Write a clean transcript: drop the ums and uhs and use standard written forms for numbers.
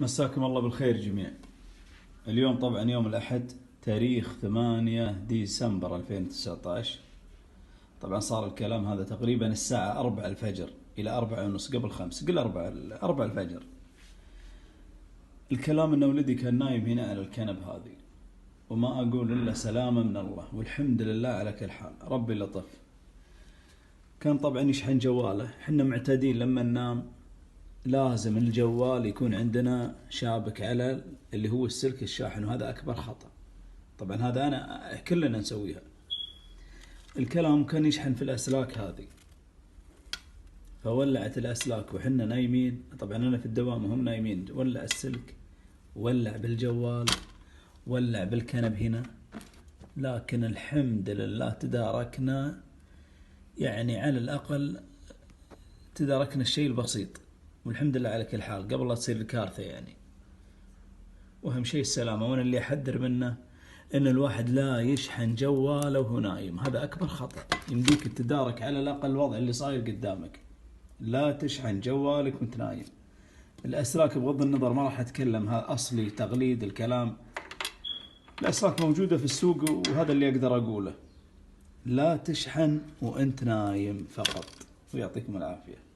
مساكم الله بالخير جميع. اليوم طبعا يوم الأحد تاريخ 8 ديسمبر 2019. طبعا صار الكلام هذا تقريبا الساعة 4 الفجر إلى 4 ونص، قبل 5، قل 4 الفجر. الكلام أن ولدي كان نايم هنا على الكنب هذه، وما أقول إلا سلامة من الله والحمد لله على كل حال، ربي لطف. كان طبعا يشحن جواله، حنا معتادين لما ننام لازم الجوال يكون عندنا شابك على اللي هو السلك الشاحن، وهذا أكبر خطأ. طبعا هذا أنا كلنا نسويها. الكلام كان يشحن في الأسلاك هذه، فولعت الأسلاك وحنا نايمين. طبعا أنا في الدوام وهم نايمين، ولع السلك، ولع بالجوال، ولع بالكنب هنا. لكن الحمد لله تداركنا، يعني على الأقل تداركنا الشيء البسيط، والحمد لله على كل حال قبل لا تصير الكارثة يعني. وأهم شيء السلامة. وأنا اللي أحذر منه إن الواحد لا يشحن جواله وهو نايم، هذا أكبر خطأ. يمديك تدارك على الأقل الوضع اللي صاير قدامك. لا تشحن جوالك وانت نايم. الأسلاك بغض النظر ما راح أتكلم، هذا أصلي تقليد الكلام. الأسلاك موجودة في السوق، وهذا اللي أقدر أقوله. لا تشحن وانت نايم فقط، ويعطيكم العافية.